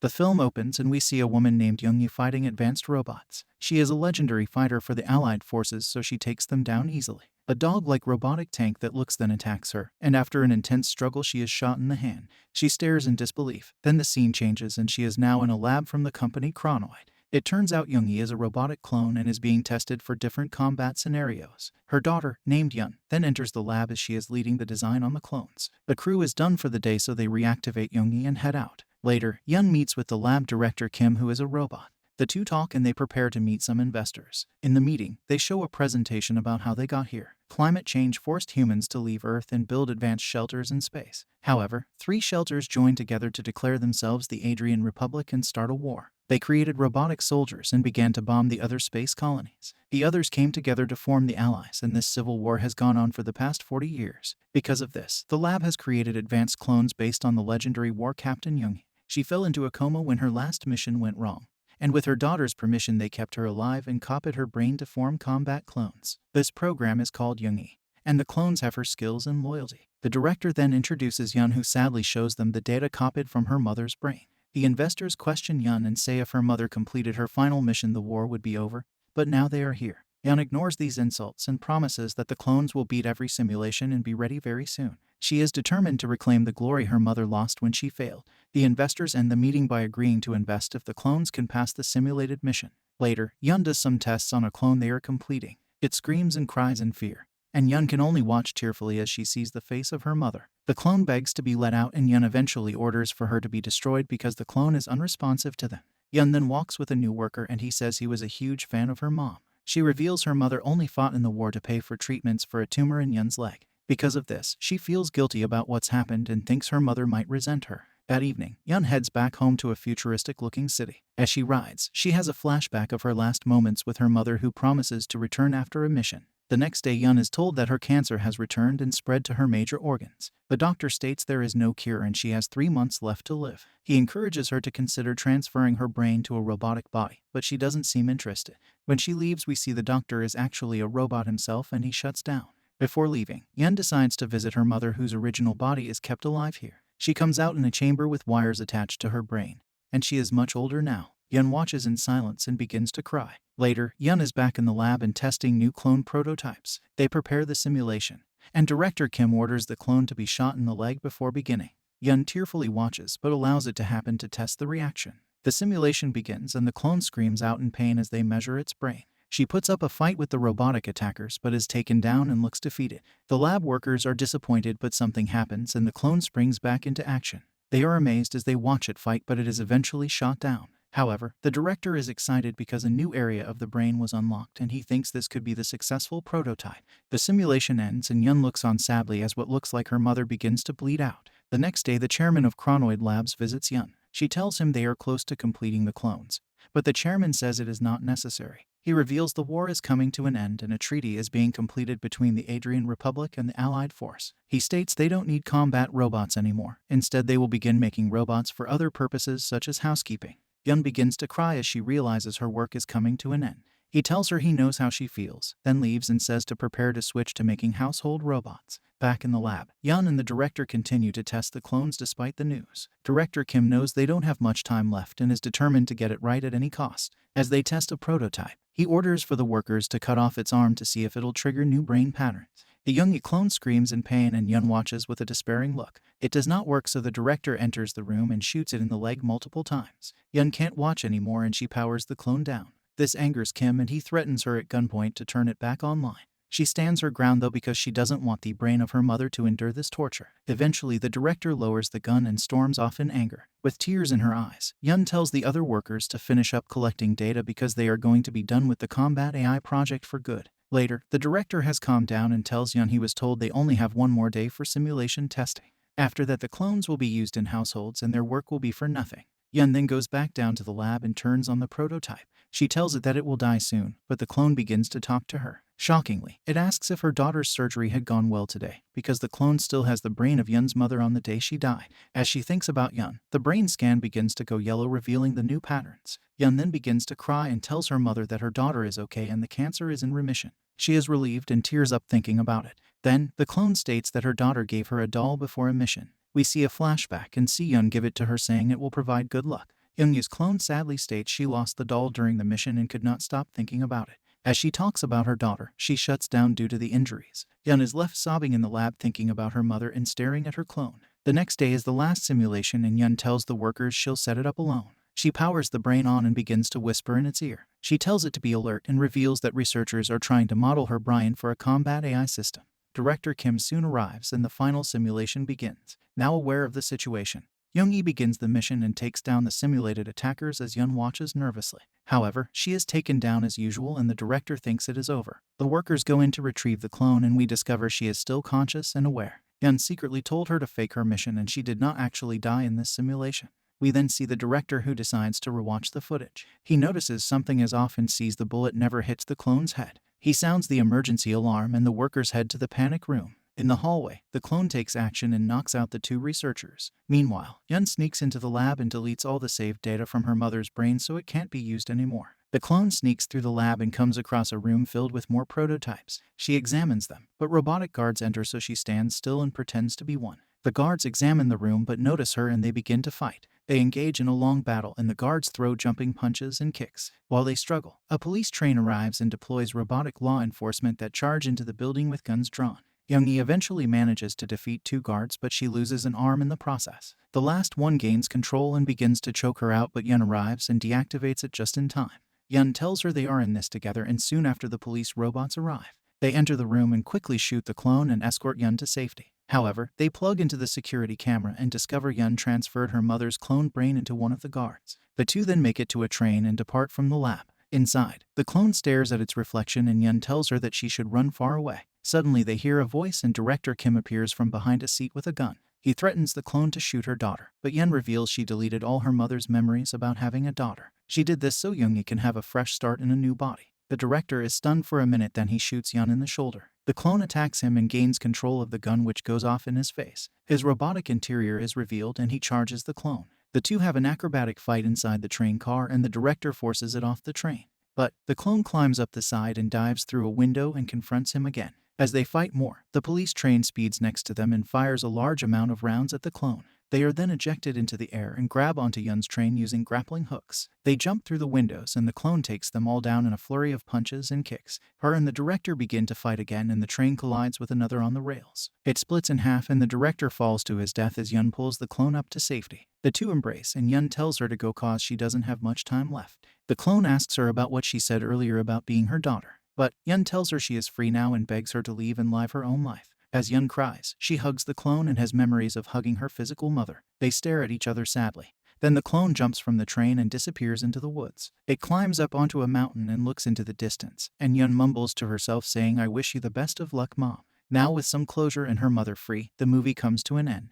The film opens and we see a woman named Young fighting advanced robots. She is a legendary fighter for the Allied forces, so she takes them down easily. A dog-like robotic tank that looks then attacks her, and after an intense struggle she is shot in the hand. She stares in disbelief. Then the scene changes and she is now in a lab from the company Chronoid. It turns out Youngie is a robotic clone and is being tested for different combat scenarios. Her daughter, named Yun, then enters the lab as she is leading the design on the clones. The crew is done for the day, so they reactivate Youngie and head out. Later, Yun meets with the lab director Kim, who is a robot. The two talk and they prepare to meet some investors. In the meeting, they show a presentation about how they got here. Climate change forced humans to leave Earth and build advanced shelters in space. However, 3 shelters joined together to declare themselves the Adrian Republic and start a war. They created robotic soldiers and began to bomb the other space colonies. The others came together to form the Allies, and this civil war has gone on for the past 40 years. Because of this, the lab has created advanced clones based on the legendary war captain Young. She fell into a coma when her last mission went wrong, and with her daughter's permission they kept her alive and copied her brain to form combat clones. This program is called Youngie, and the clones have her skills and loyalty. The director then introduces Yun, who sadly shows them the data copied from her mother's brain. The investors question Yun and say if her mother completed her final mission the war would be over, but now they are here. Yun ignores these insults and promises that the clones will beat every simulation and be ready very soon. She is determined to reclaim the glory her mother lost when she failed. The investors end the meeting by agreeing to invest if the clones can pass the simulated mission. Later, Yun does some tests on a clone they are completing. It screams and cries in fear, and Yun can only watch tearfully as she sees the face of her mother. The clone begs to be let out, and Yun eventually orders for her to be destroyed because the clone is unresponsive to them. Yun then walks with a new worker and he says he was a huge fan of her mom. She reveals her mother only fought in the war to pay for treatments for a tumor in Yun's leg. Because of this, she feels guilty about what's happened and thinks her mother might resent her. That evening, Yun heads back home to a futuristic-looking city. As she rides, she has a flashback of her last moments with her mother, who promises to return after a mission. The next day, Yun is told that her cancer has returned and spread to her major organs. The doctor states there is no cure and she has 3 months left to live. He encourages her to consider transferring her brain to a robotic body, but she doesn't seem interested. When she leaves, we see the doctor is actually a robot himself and he shuts down. Before leaving, Yun decides to visit her mother, whose original body is kept alive here. She comes out in a chamber with wires attached to her brain, and she is much older now. Yun watches in silence and begins to cry. Later, Yun is back in the lab and testing new clone prototypes. They prepare the simulation, and director Kim orders the clone to be shot in the leg before beginning. Yun tearfully watches but allows it to happen to test the reaction. The simulation begins and the clone screams out in pain as they measure its brain. She puts up a fight with the robotic attackers but is taken down and looks defeated. The lab workers are disappointed, but something happens and the clone springs back into action. They are amazed as they watch it fight, but it is eventually shot down. However, the director is excited because a new area of the brain was unlocked and he thinks this could be the successful prototype. The simulation ends and Yun looks on sadly as what looks like her mother begins to bleed out. The next day, the chairman of Chronoid Labs visits Yun. She tells him they are close to completing the clones, but the chairman says it is not necessary. He reveals the war is coming to an end and a treaty is being completed between the Adrian Republic and the Allied force. He states they don't need combat robots anymore. Instead, they will begin making robots for other purposes such as housekeeping. Yun begins to cry as she realizes her work is coming to an end. He tells her he knows how she feels, then leaves and says to prepare to switch to making household robots. Back in the lab, Yun and the director continue to test the clones despite the news. Director Kim knows they don't have much time left and is determined to get it right at any cost. As they test a prototype, he orders for the workers to cut off its arm to see if it'll trigger new brain patterns. The Youngie clone screams in pain and Yun watches with a despairing look. It does not work, so the director enters the room and shoots it in the leg multiple times. Yun can't watch anymore and she powers the clone down. This angers Kim and he threatens her at gunpoint to turn it back online. She stands her ground though because she doesn't want the brain of her mother to endure this torture. Eventually, the director lowers the gun and storms off in anger. With tears in her eyes, Yun tells the other workers to finish up collecting data because they are going to be done with the combat AI project for good. Later, the director has calmed down and tells Yun he was told they only have 1 more day for simulation testing. After that, the clones will be used in households and their work will be for nothing. Yun then goes back down to the lab and turns on the prototype. She tells it that it will die soon, but the clone begins to talk to her. Shockingly, it asks if her daughter's surgery had gone well today, because the clone still has the brain of Yun's mother on the day she died. As she thinks about Yun, the brain scan begins to go yellow, revealing the new patterns. Yun then begins to cry and tells her mother that her daughter is okay and the cancer is in remission. She is relieved and tears up thinking about it. Then, the clone states that her daughter gave her a doll before a mission. We see a flashback and see Yun give it to her, saying it will provide good luck. Young's clone sadly states she lost the doll during the mission and could not stop thinking about it. As she talks about her daughter, she shuts down due to the injuries. Young is left sobbing in the lab thinking about her mother and staring at her clone. The next day is the last simulation and Yun tells the workers she'll set it up alone. She powers the brain on and begins to whisper in its ear. She tells it to be alert and reveals that researchers are trying to model her brain for a combat AI system. Director Kim soon arrives and the final simulation begins. Now aware of the situation, Young-yi begins the mission and takes down the simulated attackers as Yun watches nervously. However, she is taken down as usual and the director thinks it is over. The workers go in to retrieve the clone and we discover she is still conscious and aware. Yun secretly told her to fake her mission and she did not actually die in this simulation. We then see the director who decides to rewatch the footage. He notices something is off and sees the bullet never hits the clone's head. He sounds the emergency alarm and the workers head to the panic room. In the hallway, the clone takes action and knocks out the two researchers. Meanwhile, Yun sneaks into the lab and deletes all the saved data from her mother's brain so it can't be used anymore. The clone sneaks through the lab and comes across a room filled with more prototypes. She examines them, but robotic guards enter so she stands still and pretends to be one. The guards examine the room but notice her and they begin to fight. They engage in a long battle and the guards throw jumping punches and kicks. While they struggle, a police train arrives and deploys robotic law enforcement that charge into the building with guns drawn. Young-yi eventually manages to defeat two guards but she loses an arm in the process. The last one gains control and begins to choke her out but Yun arrives and deactivates it just in time. Yun tells her they are in this together and soon after the police robots arrive. They enter the room and quickly shoot the clone and escort Yun to safety. However, they plug into the security camera and discover Yun transferred her mother's cloned brain into one of the guards. The two then make it to a train and depart from the lab. Inside, the clone stares at its reflection and Yun tells her that she should run far away. Suddenly they hear a voice and Director Kim appears from behind a seat with a gun. He threatens the clone to shoot her daughter, but Yun reveals she deleted all her mother's memories about having a daughter. She did this so Young-yi can have a fresh start in a new body. The director is stunned for a minute, then he shoots Yun in the shoulder. The clone attacks him and gains control of the gun which goes off in his face. His robotic interior is revealed and he charges the clone. The two have an acrobatic fight inside the train car and the director forces it off the train. But the clone climbs up the side and dives through a window and confronts him again. As they fight more, the police train speeds next to them and fires a large amount of rounds at the clone. They are then ejected into the air and grab onto Yun's train using grappling hooks. They jump through the windows and the clone takes them all down in a flurry of punches and kicks. Her and the director begin to fight again and the train collides with another on the rails. It splits in half and the director falls to his death as Yun pulls the clone up to safety. The two embrace and Yun tells her to go cause she doesn't have much time left. The clone asks her about what she said earlier about being her daughter. But Yun tells her she is free now and begs her to leave and live her own life. As Yun cries, she hugs the clone and has memories of hugging her physical mother. They stare at each other sadly. Then the clone jumps from the train and disappears into the woods. It climbs up onto a mountain and looks into the distance, and Yun mumbles to herself saying, "I wish you the best of luck, Mom." Now with some closure and her mother free, the movie comes to an end.